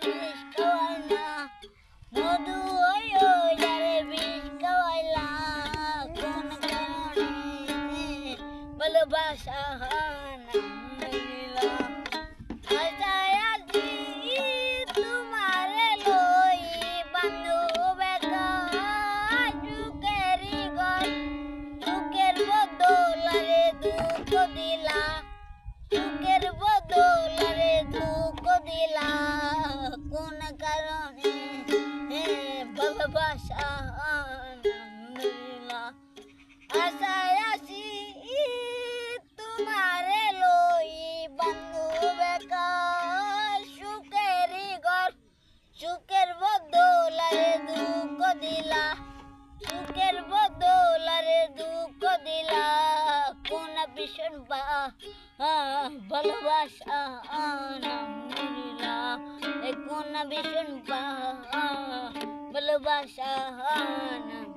বিষ খাওয়াইলা মধু যারে বিষ খাওয়াইলা কোন কারণে ভালোবাসা নাম নিলা আজায় আজি তোমারে লই বান্ধব একা সুখেরি ঘর সুখের বদলারে দুঃখ দিলা সুখের বদলারে দুঃখ দিলা কোন কারণে ভালোবাসা দিলা আশায় আসি তোমারে লই বান্ধব একা সুখেরি ঘর সুখের বদলারে দুঃখ দিলা সুখের বদলারে দুঃখ দিলা কোন ভীষণ ভালোবাসা নাম নিলা কোন ভীষণ ভালোবাসা নাম